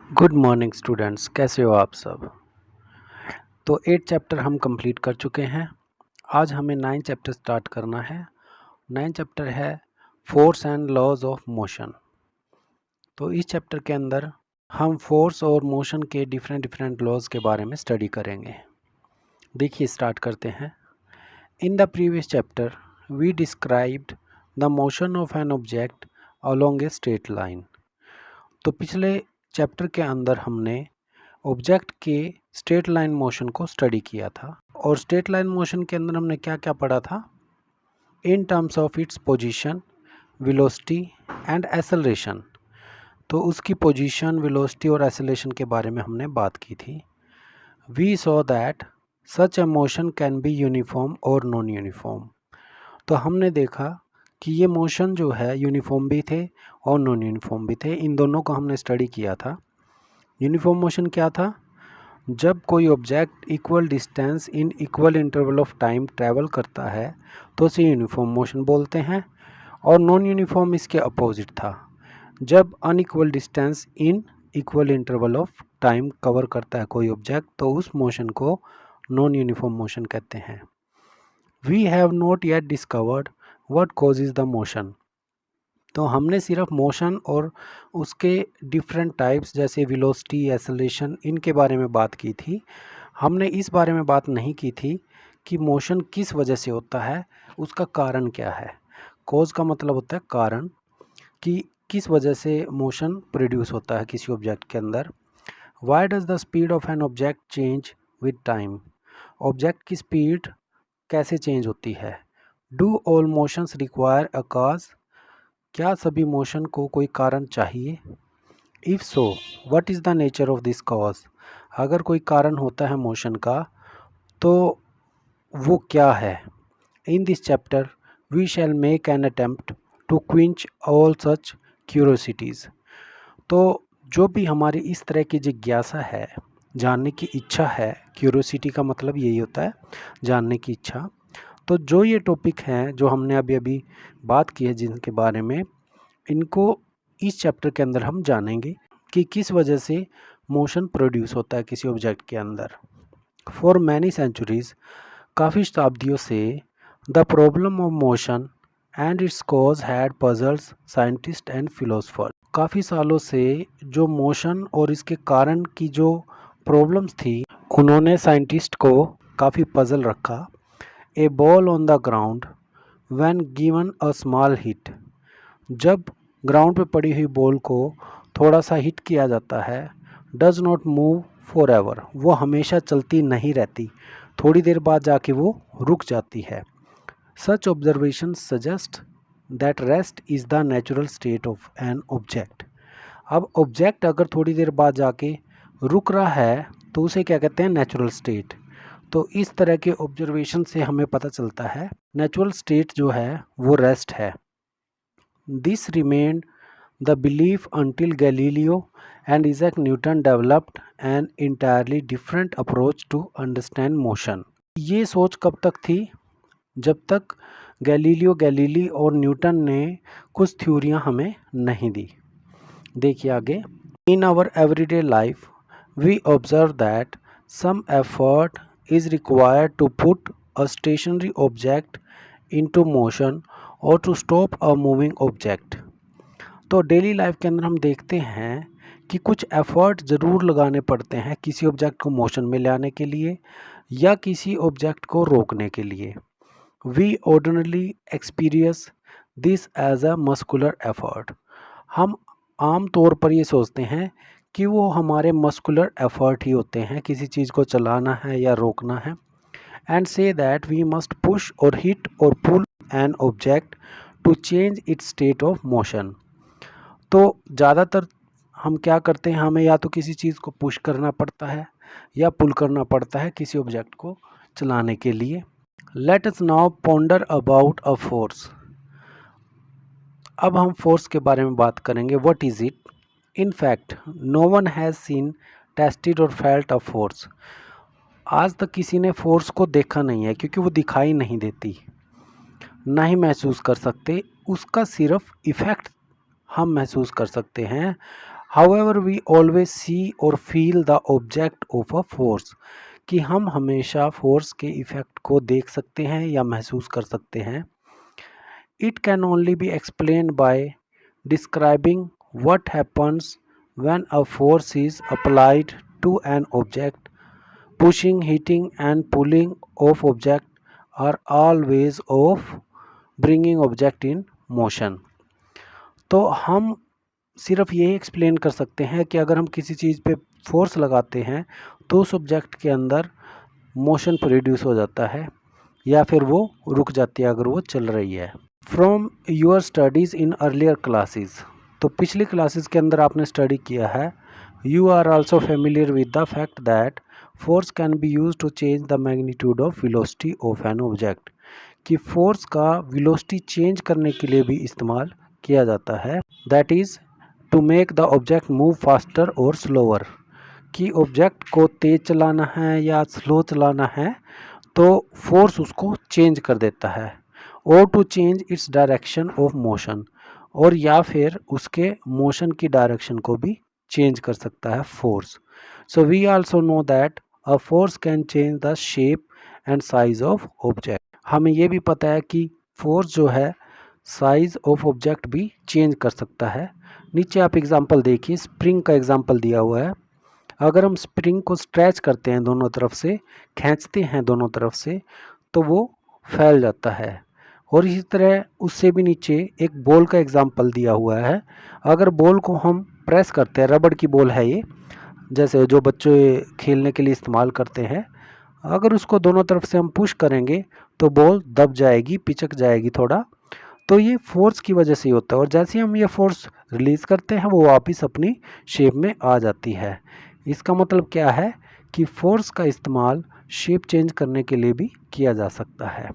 Good morning students, कैसे हो आप सब। तो 8 चैप्टर हम कंप्लीट कर चुके हैं। आज हमें 9 चैप्टर स्टार्ट करना है। 9 चैप्टर है force and laws of motion. तो इस चैप्टर के अंदर हम फोर्स और मोशन के डिफरेंट लॉज के बारे में स्टडी करेंगे। देखिए, स्टार्ट करते हैं। In the previous chapter we described the motion of an object along a straight line. तो पिछले चैप्टर के अंदर हमने ऑब्जेक्ट के स्ट्रेट लाइन मोशन को स्टडी किया था। और स्ट्रेट लाइन मोशन के अंदर हमने क्या क्या पढ़ा था? In terms of its position, velocity and acceleration. तो उसकी पोजीशन, वेलोसिटी और एक्सेलरेशन के बारे में हमने बात की थी। We saw that such a motion can be uniform और नॉन यूनिफॉर्म। तो हमने देखा कि ये मोशन जो है यूनिफॉर्म भी थे और नॉन यूनिफॉर्म भी थे। इन दोनों को हमने स्टडी किया था। यूनिफॉर्म मोशन क्या था? जब कोई object equal distance in equal interval of time travel करता है तो उसे यूनिफॉर्म मोशन बोलते हैं। और नॉन यूनिफॉर्म इसके अपोजिट था। जब unequal distance in equal interval of time cover करता है कोई ऑब्जेक्ट तो उस मोशन को नॉन यूनिफॉर्म मोशन कहते हैं। We have not yet discovered what causes the motion. तो हमने सिर्फ मोशन और उसके डिफरेंट टाइप्स जैसे वेलोसिटी, एक्सेलरेशन, इनके बारे में बात की थी। हमने इस बारे में बात नहीं की थी कि मोशन किस वजह से होता है, उसका कारण क्या है। कॉज का मतलब होता है कारण, कि किस वजह से मोशन प्रोड्यूस होता है किसी ऑब्जेक्ट के अंदर। Why does the speed of an object change with time. Object की स्पीड कैसे चेंज होती है। Do all motions require a cause. क्या सभी मोशन को कोई कारण चाहिए। If so what is the nature of this cause. अगर कोई कारण होता है मोशन का तो वो क्या है। In this chapter we shall make an attempt to quench all such curiosities. तो जो भी हमारी इस तरह की जिज्ञासा है, जानने की इच्छा है, क्यूरोसिटी का मतलब यही होता है जानने की इच्छा। तो जो ये टॉपिक हैं जो हमने अभी अभी बात की है जिनके बारे में, इनको इस चैप्टर के अंदर हम जानेंगे कि किस वजह से मोशन प्रोड्यूस होता है किसी ऑब्जेक्ट के अंदर। फॉर मैनी सेंचुरीज, काफ़ी शताब्दियों से the problem of motion and it's cause had puzzles scientist and philosopher. काफ़ी सालों से जो मोशन और इसके कारण की जो प्रॉब्लम्स थी उन्होंने साइंटिस्ट को काफ़ी पजल रखा। A ball on the ground when given a small hit. जब ग्राउंड पे पड़ी हुई बॉल को थोड़ा सा हिट किया जाता है, does not move for ever. वो हमेशा चलती नहीं रहती, थोड़ी देर बाद जाके वो रुक जाती है। Such observation suggest that rest is the natural state of an object. अब ऑब्जेक्ट अगर थोड़ी देर बाद जाके रुक रहा है तो उसे क्या कहते हैं? Natural state. तो इस तरह के ऑब्जर्वेशन से हमें पता चलता है नेचुरल स्टेट जो है वो रेस्ट है। This remained the belief until Galileo and Isaac Newton developed an entirely different approach to understand motion. ये सोच कब तक थी? जब तक गैलीलियो गैलीली और न्यूटन ने कुछ थ्योरियां हमें नहीं दी। देखिए आगे। In our everyday life we observe that some effort is required to put a stationary object into motion or to stop a moving object. तो डेली लाइफ के अंदर हम देखते हैं कि कुछ एफर्ट ज़रूर लगाने पड़ते हैं किसी ऑब्जेक्ट को मोशन में ले आने के लिए या किसी ऑब्जेक्ट को रोकने के लिए। We ordinarily experience this as a muscular effort. हम आम तौर पर ये सोचते हैं कि वो हमारे मस्कुलर एफर्ट ही होते हैं, किसी चीज़ को चलाना है या रोकना है। And say that we must push or hit or pull an object to change its state of motion. तो ज़्यादातर हम क्या करते हैं, हमें या तो किसी चीज़ को पुश करना पड़ता है या पुल करना पड़ता है किसी ऑब्जेक्ट को चलाने के लिए। Let us now ponder about a force. अब हम फोर्स के बारे में बात करेंगे। What is it? In fact no one has seen, tested और फेल्ट अ फोर्स। आज तक किसी ने फोर्स को देखा नहीं है क्योंकि वो दिखाई नहीं देती, ना ही महसूस कर सकते। उसका सिर्फ इफ़ेक्ट हम महसूस कर सकते हैं। हाउएवर वी ऑलवेज सी और feel the object of a force, कि हम हमेशा फोर्स के इफ़ेक्ट को देख सकते हैं या महसूस कर सकते हैं। It can only be explained bye describing what happens when a force is applied to an object. Pushing, hitting and pulling of object are all ways of bringing object in motion. तो हम सिर्फ यही explain कर सकते हैं कि अगर हम किसी चीज़ पे फोर्स लगाते हैं तो उस ऑब्जेक्ट के अंदर मोशन प्रोड्यूस हो जाता है या फिर वो रुक जाती है अगर वो चल रही है। From your studies in earlier classes, तो पिछली क्लासेस के अंदर आपने स्टडी किया है। You are also familiar with the fact that force can be use to change the magnitude of velocity of an object, कि फोर्स का वेलोसिटी चेंज करने के लिए भी इस्तेमाल किया जाता है। That is to make the object move faster और स्लोअर, कि ऑब्जेक्ट को तेज़ चलाना है या स्लो चलाना है तो फोर्स उसको चेंज कर देता है। और to change its direction of motion, और या फिर उसके मोशन की डायरेक्शन को भी चेंज कर सकता है force. So we also know that a force can change the shape and size of object. हमें ये भी पता है कि फोर्स जो है साइज ऑफ ऑब्जेक्ट भी चेंज कर सकता है। नीचे आप एग्जांपल देखिए, स्प्रिंग का एग्जांपल दिया हुआ है। अगर हम स्प्रिंग को स्ट्रेच करते हैं, दोनों तरफ से खींचते हैं दोनों तरफ से, तो वो फैल जाता है। और इसी तरह उससे भी नीचे एक बॉल का एग्जांपल दिया हुआ है। अगर बॉल को हम प्रेस करते हैं, रबड़ की बॉल है ये, जैसे जो बच्चे खेलने के लिए इस्तेमाल करते हैं, अगर उसको दोनों तरफ से हम पुश करेंगे तो बॉल दब जाएगी, पिचक जाएगी थोड़ा। तो ये फोर्स की वजह से ही होता है, और जैसे ही हम ये फोर्स रिलीज़ करते हैं वो वापस अपनी शेप में आ जाती है। इसका मतलब क्या है कि फोर्स का इस्तेमाल शेप चेंज करने के लिए भी किया जा सकता है।